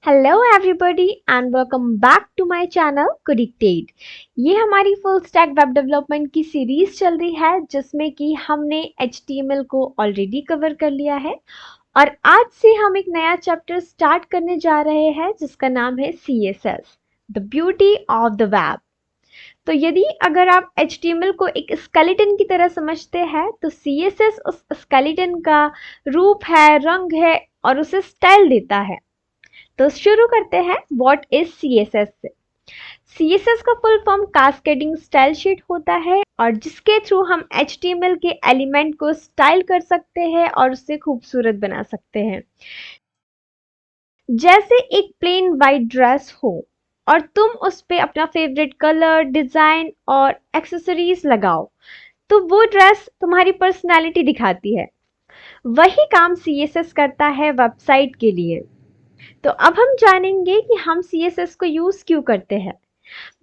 Hello everybody and welcome back to my channel कुडिक्टेड। ये हमारी फुल स्टैक वेब डेवलपमेंट की सीरीज चल रही है जिसमें कि हमने HTML को ऑलरेडी कवर कर लिया है और आज से हम एक नया चैप्टर स्टार्ट करने जा रहे हैं जिसका नाम है CSS, the beauty of the web. तो यदि अगर आप HTML को एक स्केलेटन की तरह समझते हैं तो CSS उस स्केलेटन का रूप है, रंग है और उसे स्टाइल देता है। तो शुरू करते हैं व्हाट इज CSS से। CSS का full form cascading style sheet होता है और जिसके थ्रू हम HTML के एलिमेंट को स्टाइल कर सकते हैं और उसे खूबसूरत बना सकते हैं। जैसे एक प्लेन वाइट ड्रेस हो और तुम उस पे अपना फेवरेट कलर, डिजाइन और एक्सेसरीज लगाओ तो वो ड्रेस तुम्हारी पर्सनालिटी दिखाती है। वही काम CSS करता है वेबसाइट के लिए। तो अब हम जानेंगे कि हम CSS को यूज क्यों करते हैं।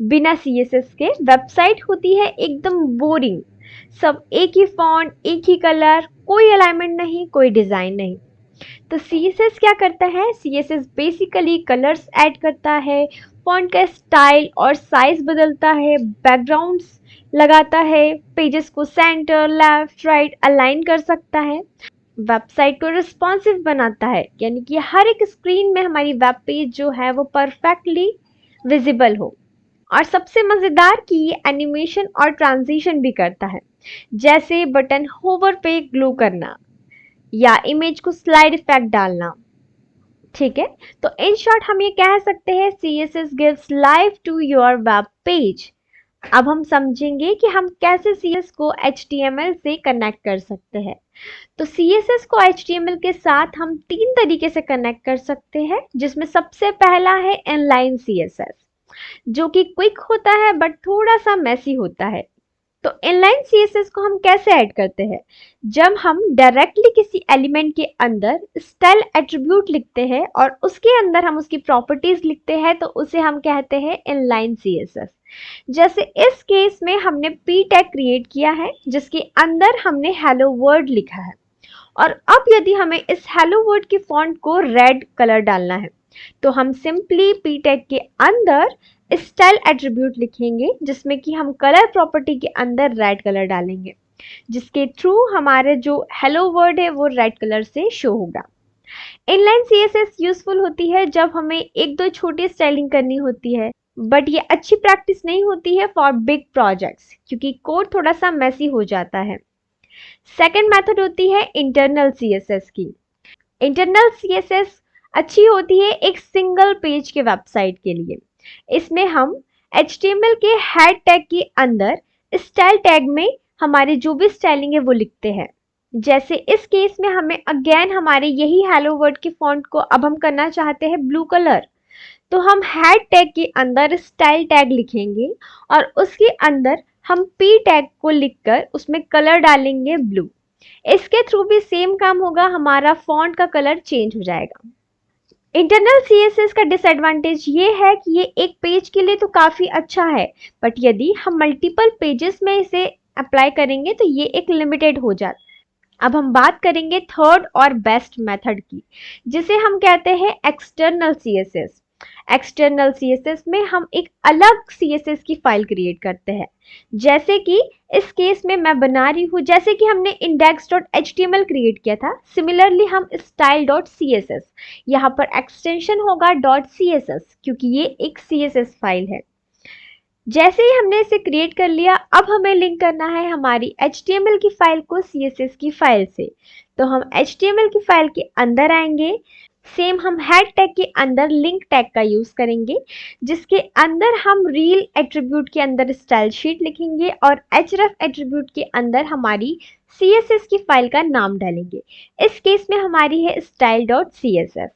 बिना CSS के वेबसाइट होती है एकदम बोरिंग, सब एक ही फॉन्ट, एक ही कलर, कोई अलाइनमेंट नहीं, कोई डिजाइन नहीं। तो CSS क्या करता है? CSS बेसिकली कलर्स ऐड करता है, फॉन्ट का स्टाइल और साइज बदलता है, बैकग्राउंड्स लगाता है, पेजेस को सेंटर, लेफ्ट, राइट अलाइन कर सकता है, वेबसाइट को रिस्पॉन्सिव बनाता है, यानी कि हर एक स्क्रीन में हमारी वेब पेज जो है वो परफेक्टली विजिबल हो। और सबसे मजेदार कि ये एनिमेशन और ट्रांजिशन भी करता है, जैसे बटन होवर पे ग्लू करना या इमेज को स्लाइड इफेक्ट डालना। ठीक है, तो इन शॉर्ट हम ये कह सकते हैं CSS gives life to your web page. अब हम समझेंगे कि हम कैसे CSS को HTML से कनेक्ट कर सकते हैं। तो CSS को HTML के साथ हम 3 तरीके से कनेक्ट कर सकते हैं, जिसमें सबसे पहला है इनलाइन CSS, जो कि क्विक होता है बट थोड़ा सा मेसी होता है। तो इनलाइन CSS को हम कैसे ऐड करते हैं? जब हम डायरेक्टली किसी एलिमेंट के अंदर स्टाइल एट्रीब्यूट लिखते हैं और उसके अंदर हम उसकी प्रॉपर्टीज लिखते हैं तो उसे हम कहते हैं इनलाइन CSS। जैसे इस केस में हमने p टैग क्रिएट किया है जिसके अंदर हमने हेलो वर्ड लिखा है और अब यदि हमें इस हेलो वर्ड के फॉन्ट को रेड कलर डालना है तो हम सिंपली p टैग के अंदर स्टाइल एट्रीब्यूट लिखेंगे जिसमें कि हम कलर प्रॉपर्टी के अंदर रेड कलर डालेंगे, जिसके थ्रू हमारे जो हेलो वर्ड है वो रेड कलर से शो होगा। इनलाइन CSS यूजफुल होती है जब हमें एक दो छोटी स्टाइलिंग करनी होती है, बट ये अच्छी प्रैक्टिस नहीं होती है फॉर बिग प्रोजेक्ट्स क्योंकि कोड थोड़ा सा मेसी हो जाता है। सेकेंड मेथड होती है इंटरनल CSS की। इंटरनल CSS अच्छी होती है एक सिंगल पेज के वेबसाइट के लिए। इसमें हम HTML के हेड टैग के अंदर स्टाइल टैग में हमारी जो भी स्टाइलिंग है वो लिखते हैं। जैसे इस केस में हमें अगेन हमारे यही हेलो वर्ड के फॉन्ट को अब हम करना चाहते हैं ब्लू कलर, तो हम हेड टैग के अंदर स्टाइल टैग लिखेंगे और उसके अंदर हम p टैग को लिखकर उसमें कलर डालेंगे ब्लू। इसके थ्रू भी सेम काम होगा, हमारा फॉन्ट का कलर चेंज हो जाएगा। इंटरनल CSS का डिसएडवांटेज ये है कि ये एक पेज के लिए तो काफ़ी अच्छा है, बट यदि हम मल्टीपल पेजेस में इसे अप्लाई करेंगे तो ये एक लिमिटेड हो जाता। अब हम बात करेंगे थर्ड और बेस्ट मेथड की, जिसे हम कहते हैं एक्सटर्नल CSS। एक्सटर्नल CSS में हम एक अलग CSS की फाइल क्रिएट करते हैं, जैसे कि इस केस में मैं बना रही हूँ, जैसे कि हमने index.html क्रिएट किया था, सिमिलरली हम style.css, यहाँ पर एक्सटेंशन होगा .css क्योंकि ये एक CSS फाइल है। जैसे ही हमने इसे क्रिएट कर लिया, अब हमें लिंक करना है हमारी HTML की फाइल को CSS की फाइल से। तो हम HTML की फाइल के अंदर आएंगे, सेम हम हेड टैग के अंदर लिंक टैग का यूज करेंगे, जिसके अंदर हम रील एट्रीब्यूट के अंदर स्टाइल शीट लिखेंगे और href एट्रीब्यूट के अंदर हमारी CSS की फाइल का नाम डालेंगे। इस केस में हमारी है style.css।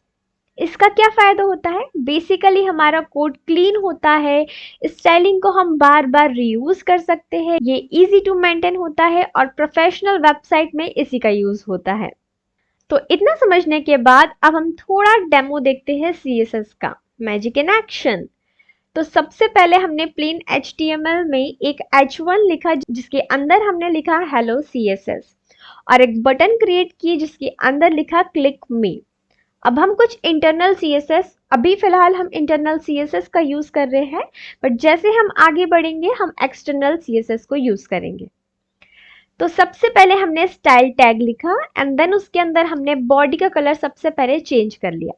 इसका क्या फायदा होता है? बेसिकली हमारा कोड क्लीन होता है, स्टाइलिंग को हम बार बार रीयूज कर सकते हैं, ये इजी टू मेंटेन होता है और प्रोफेशनल वेबसाइट में इसी का यूज होता है। तो इतना समझने के बाद अब हम थोड़ा डेमो देखते हैं CSS का, मैजिक इन एक्शन। तो सबसे पहले हमने प्लेन HTML में एक h1 लिखा जिसके अंदर हमने लिखा हेलो CSS और एक बटन क्रिएट की जिसके अंदर लिखा क्लिक मी। अब हम कुछ इंटरनल CSS, अभी फिलहाल हम इंटरनल CSS का यूज कर रहे हैं, बट जैसे हम आगे बढ़ेंगे हम एक्सटर्नल CSS को यूज करेंगे। तो सबसे पहले हमने स्टाइल टैग लिखा एंड देन उसके अंदर हमने बॉडी का कलर सबसे पहले चेंज कर लिया,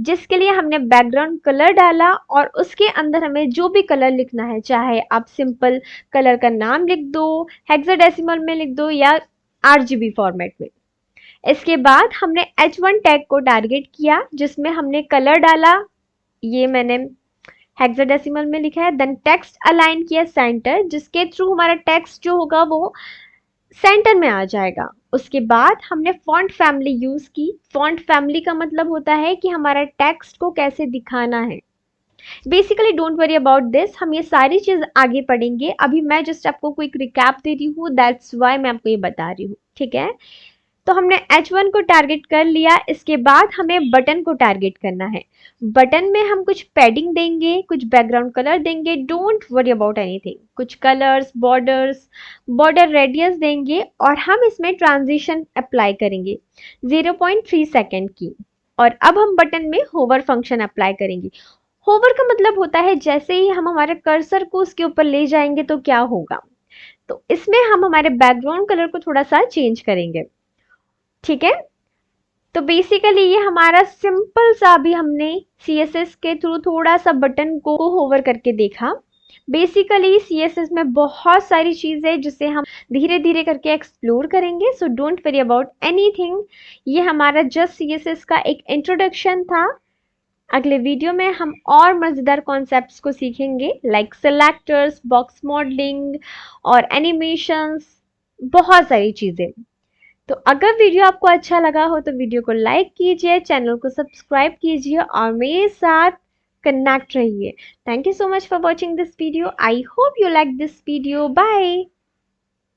जिसके लिए हमने बैकग्राउंड कलर डाला और उसके अंदर हमें जो भी कलर लिखना है, चाहे आप सिंपल कलर का नाम लिख दो, हेक्साडेसिमल में लिख दो या RGB फॉर्मेट में। इसके बाद हमने H1 टैग को टारगेट किया जिसमें हमने कलर डाला, ये मैंने हेक्साडेसिमल में लिखा है। देन टेक्स्ट अलाइन किया सेंटर, जिसके थ्रू हमारा टेक्स्ट जो होगा वो सेंटर में आ जाएगा। उसके बाद हमने फॉन्ट फैमिली यूज की। फॉन्ट फैमिली का मतलब होता है कि हमारा टेक्स्ट को कैसे दिखाना है। Basically don't worry about this, हम ये सारी चीज आगे पढ़ेंगे, अभी मैं जस्ट आपको क्विक रिकैप दे रही हूँ, दैट्स वाई मैं आपको ये बता रही हूँ, ठीक है। तो हमने H1 को टारगेट कर लिया। इसके बाद हमें बटन को टारगेट करना है। बटन में हम कुछ पैडिंग देंगे, कुछ बैकग्राउंड कलर देंगे, डोंट वरी अबाउट एनीथिंग, कुछ कलर्स, बॉर्डर्स, बॉर्डर रेडियस देंगे और हम इसमें ट्रांजिशन अप्लाई करेंगे 0.3 सेकेंड की। और अब हम बटन में होवर फंक्शन अप्लाई करेंगे। होवर का मतलब होता है जैसे ही हम हमारे कर्सर को उसके ऊपर ले जाएंगे तो क्या होगा। तो इसमें हम हमारे बैकग्राउंड कलर को थोड़ा सा चेंज करेंगे, ठीक है। तो बेसिकली ये हमारा सिंपल सा अभी हमने CSS के थ्रू थोड़ा सा बटन को होवर करके देखा। बेसिकली CSS में बहुत सारी चीज़ है जिसे हम धीरे धीरे करके एक्सप्लोर करेंगे, so don't worry about anything. ये हमारा जस्ट CSS का एक इंट्रोडक्शन था। अगले वीडियो में हम और मज़ेदार कॉन्सेप्ट्स को सीखेंगे, लाइक सेलेक्टर्स, बॉक्स मॉडलिंग और एनिमेशंस, बहुत सारी चीज़ें। तो अगर वीडियो आपको अच्छा लगा हो तो वीडियो को लाइक कीजिए, चैनल को सब्सक्राइब कीजिए और मेरे साथ कनेक्ट रहिए। Thank you so much for watching this video. I hope you like this video. Bye.